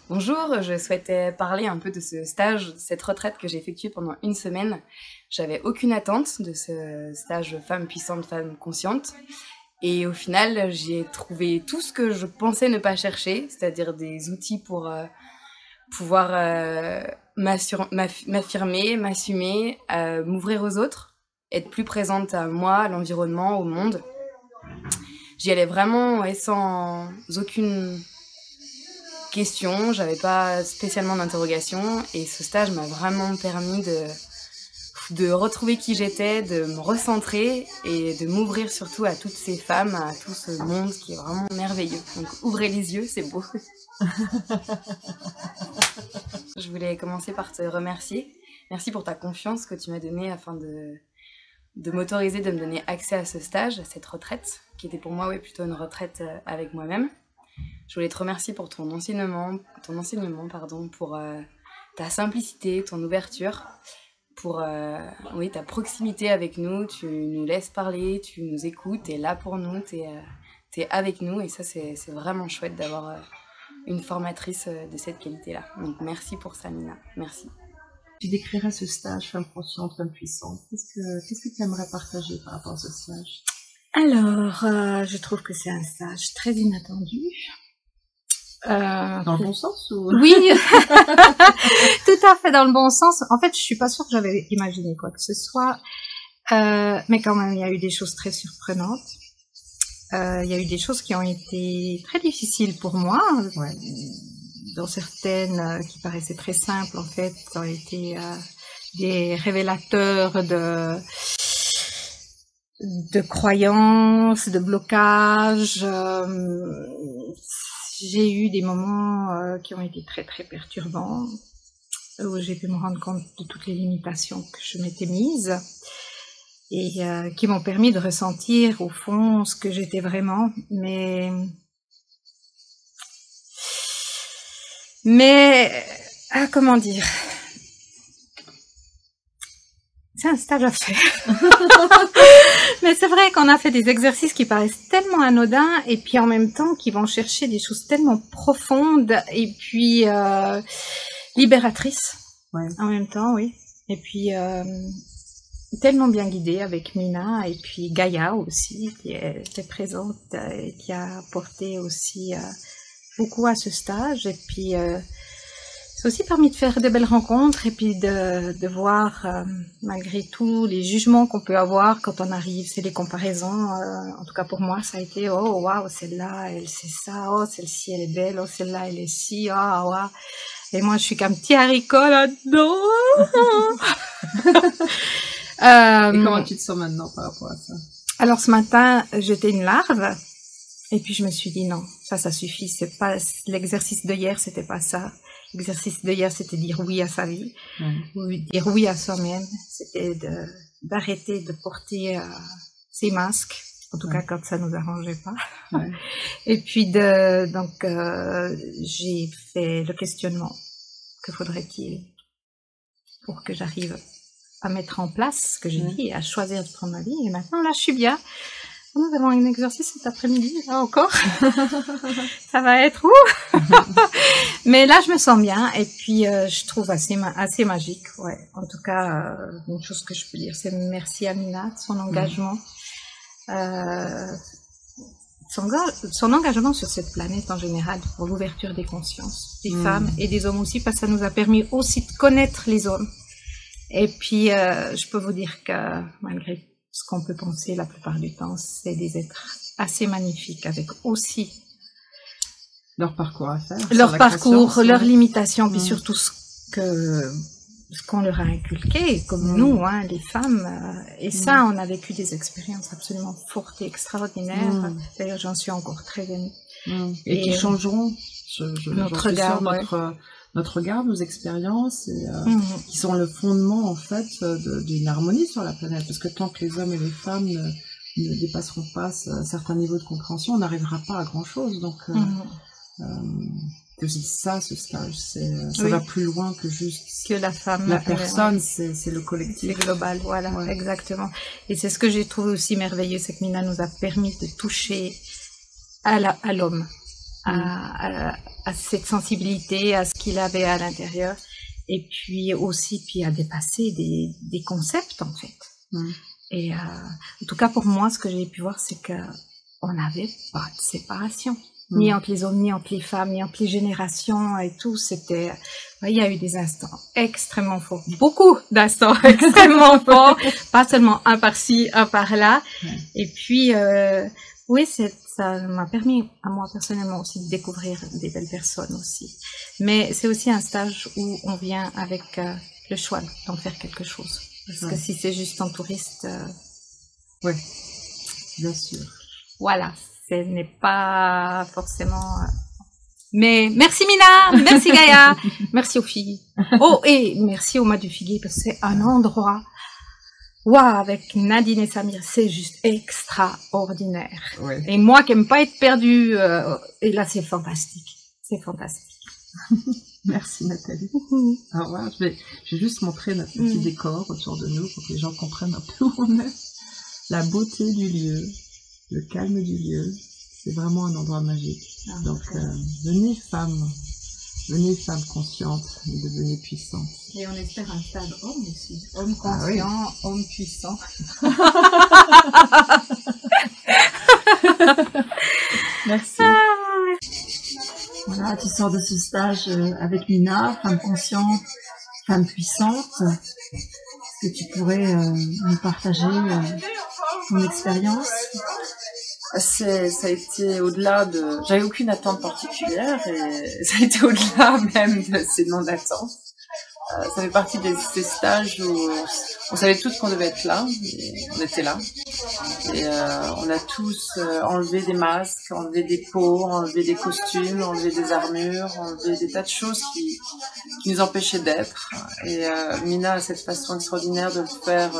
Bonjour, je souhaitais parler un peu de ce stage, de cette retraite que j'ai effectuée pendant une semaine. J'avais aucune attente de ce stage femme puissante, femme consciente. Et au final, j'ai trouvé tout ce que je pensais ne pas chercher, c'est-à-dire des outils pour pouvoir m'affirmer, m'assumer, m'ouvrir aux autres, être plus présente à moi, à l'environnement, au monde. J'y allais vraiment sans aucune question, j'avais pas spécialement d'interrogation et ce stage m'a vraiment permis de retrouver qui j'étais, de me recentrer et de m'ouvrir surtout à toutes ces femmes, à tout ce monde qui est vraiment merveilleux. Donc ouvrez les yeux, c'est beau. Je voulais commencer par te remercier. Merci pour ta confiance que tu m'as donnée afin de m'autoriser, de me donner accès à ce stage, à cette retraite, qui était pour moi plutôt une retraite avec moi-même. Je voulais te remercier pour ton enseignement, pour ta simplicité, ton ouverture, pour ta proximité avec nous. Tu nous laisses parler, tu nous écoutes, t'es là pour nous, t'es avec nous. Et ça, c'est vraiment chouette d'avoir une formatrice de cette qualité-là. Donc merci pour ça, Nina. Merci. Tu décrirais ce stage femme consciente, femme puissante. Qu'est-ce que tu aimerais partager par rapport à ce stage? Alors, je trouve que c'est un stage très inattendu. Dans le bon sens ou... Oui, tout à fait dans le bon sens. En fait, je suis pas sûre que j'avais imaginé quoi que ce soit, mais quand même, il y a eu des choses très surprenantes. Il y a eu des choses qui ont été très difficiles pour moi, dont certaines qui paraissaient très simples en fait, ont été des révélateurs de croyances, de blocages. J'ai eu des moments qui ont été très très perturbants, où j'ai pu me rendre compte de toutes les limitations que je m'étais mises et qui m'ont permis de ressentir au fond ce que j'étais vraiment. Mais comment dire, c'est un stage à faire. Mais c'est vrai qu'on a fait des exercices qui paraissent tellement anodins et puis en même temps qui vont chercher des choses tellement profondes et puis libératrices. Ouais. En même temps, oui. Et puis tellement bien guidée avec Mina et puis Gaïa aussi qui était présente et qui a apporté aussi beaucoup à ce stage. Et puis c'est aussi permis de faire de belles rencontres et puis de voir, malgré tout, les jugements qu'on peut avoir quand on arrive, c'est les comparaisons. En tout cas, pour moi, ça a été « Oh, waouh, celle-là, elle sait ça. Oh, celle-ci, elle est belle. Oh, celle-là, elle est ci. Oh, waouh. » Et moi, je suis qu'un petit haricot là-dedans. Et comment tu te sens maintenant par rapport à ça? Alors, ce matin, j'étais une larve. Et puis, je me suis dit « Non, ça suffit. C'est pas l'exercice de hier, c'était pas ça. » L'exercice de hier, c'était dire oui à sa vie, dire oui à soi-même. C'était d'arrêter de porter ses masques, en tout cas quand ça nous arrangeait pas. Ouais. Et puis j'ai fait le questionnement. Que faudrait-il pour que j'arrive à mettre en place ce que j'ai dit et à choisir de prendre ma vie. Et maintenant, là, je suis bien. Nous avons un exercice cet après-midi, là encore. Ça va être où? Mais là, je me sens bien et puis je trouve assez magique. Ouais. En tout cas, une chose que je peux dire, c'est merci à Mina de son engagement. Son engagement sur cette planète en général pour l'ouverture des consciences des femmes et des hommes aussi, parce que ça nous a permis aussi de connaître les hommes. Et puis, je peux vous dire que malgré ce qu'on peut penser la plupart du temps, c'est des êtres assez magnifiques avec aussi leur parcours à faire, leur parcours, leurs limitations, puis surtout ce qu'on leur a inculqué, comme nous, hein, les femmes. Et ça, on a vécu des expériences absolument fortes et extraordinaires. D'ailleurs, j'en suis encore très émue. Et qui changeront notre regard, notre regard, nos expériences, et, qui sont le fondement en fait d'une harmonie sur la planète. Parce que tant que les hommes et les femmes ne dépasseront pas certains niveaux de compréhension, on n'arrivera pas à grand chose. Donc c'est ça, ce stage, ça va plus loin que juste que la femme, la personne, c'est le collectif, c'est global, voilà, exactement. Et c'est ce que j'ai trouvé aussi merveilleux, c'est que Mina nous a permis de toucher à l'homme, à cette sensibilité, à ce qu'il avait à l'intérieur, et puis aussi à dépasser des concepts en fait. Et en tout cas pour moi, ce que j'ai pu voir, c'est que on n'avait pas de séparation, ni entre les hommes, ni entre les femmes, ni entre les générations et tout. C'était, il y a eu des instants extrêmement forts, beaucoup d'instants extrêmement forts, pas seulement un par-ci, un par-là. Et puis, oui, ça m'a permis à moi personnellement aussi de découvrir des belles personnes aussi. Mais c'est aussi un stage où on vient avec le choix d'en faire quelque chose. Parce que si c'est juste en touriste, oui, bien sûr. Voilà, ce n'est pas forcément... Mais merci Mina, merci Gaïa, merci aux filles. Oh, et merci au Mas du Figuier, parce que c'est un endroit... Waouh, avec Nadine et Samir, c'est juste extraordinaire. Ouais. Et moi qui n'aime pas être perdue, et là c'est fantastique. C'est fantastique. Merci Nathalie. Alors voilà, je vais juste montrer notre petit décor autour de nous pour que les gens comprennent un peu où on est. La beauté du lieu, le calme du lieu, c'est vraiment un endroit magique. Donc venez femmes conscientes, mais devenez puissantes. Et on espère un stade homme aussi. Homme conscient, homme puissant. Merci. Voilà, tu sors de ce stage avec Mina, femme consciente, femme puissante. Est-ce que tu pourrais nous partager ton expérience? Ça a été au-delà de... J'avais aucune attente particulière et ça a été au-delà même de ces noms d'attente. Ça fait partie de ces stages où on savait tous qu'on devait être là, et on était là. Et on a tous enlevé des masques, enlevé des peaux, enlevé des costumes, enlevé des armures, enlevé des tas de choses qui nous empêchaient d'être. Et Mina a cette façon extraordinaire de le faire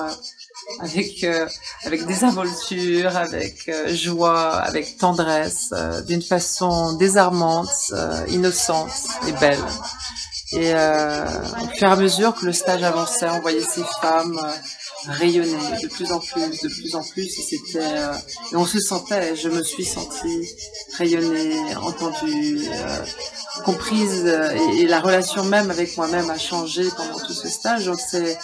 avec désinvolture, avec joie, avec tendresse, d'une façon désarmante, innocente et belle. Et au fur et à mesure que le stage avançait, on voyait ces femmes rayonner de plus en plus, et c'était et on se sentait, je me suis sentie rayonnée, entendue, comprise, et la relation même avec moi-même a changé pendant tout ce stage. Donc c'est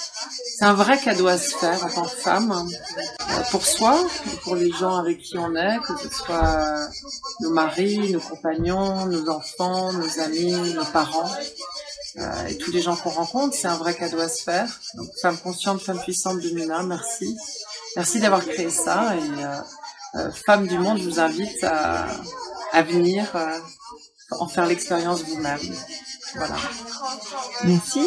un vrai cadeau à se faire en tant que femme, pour soi, et pour les gens avec qui on est, que ce soit nos maris, nos compagnons, nos enfants, nos amis, nos parents. Et tous les gens qu'on rencontre, c'est un vrai cadeau à se faire. Donc, femme consciente, femme puissante de Mina, merci. Merci d'avoir créé ça. Et femmes du monde, je vous invite à venir en faire l'expérience vous-même. Voilà. Merci.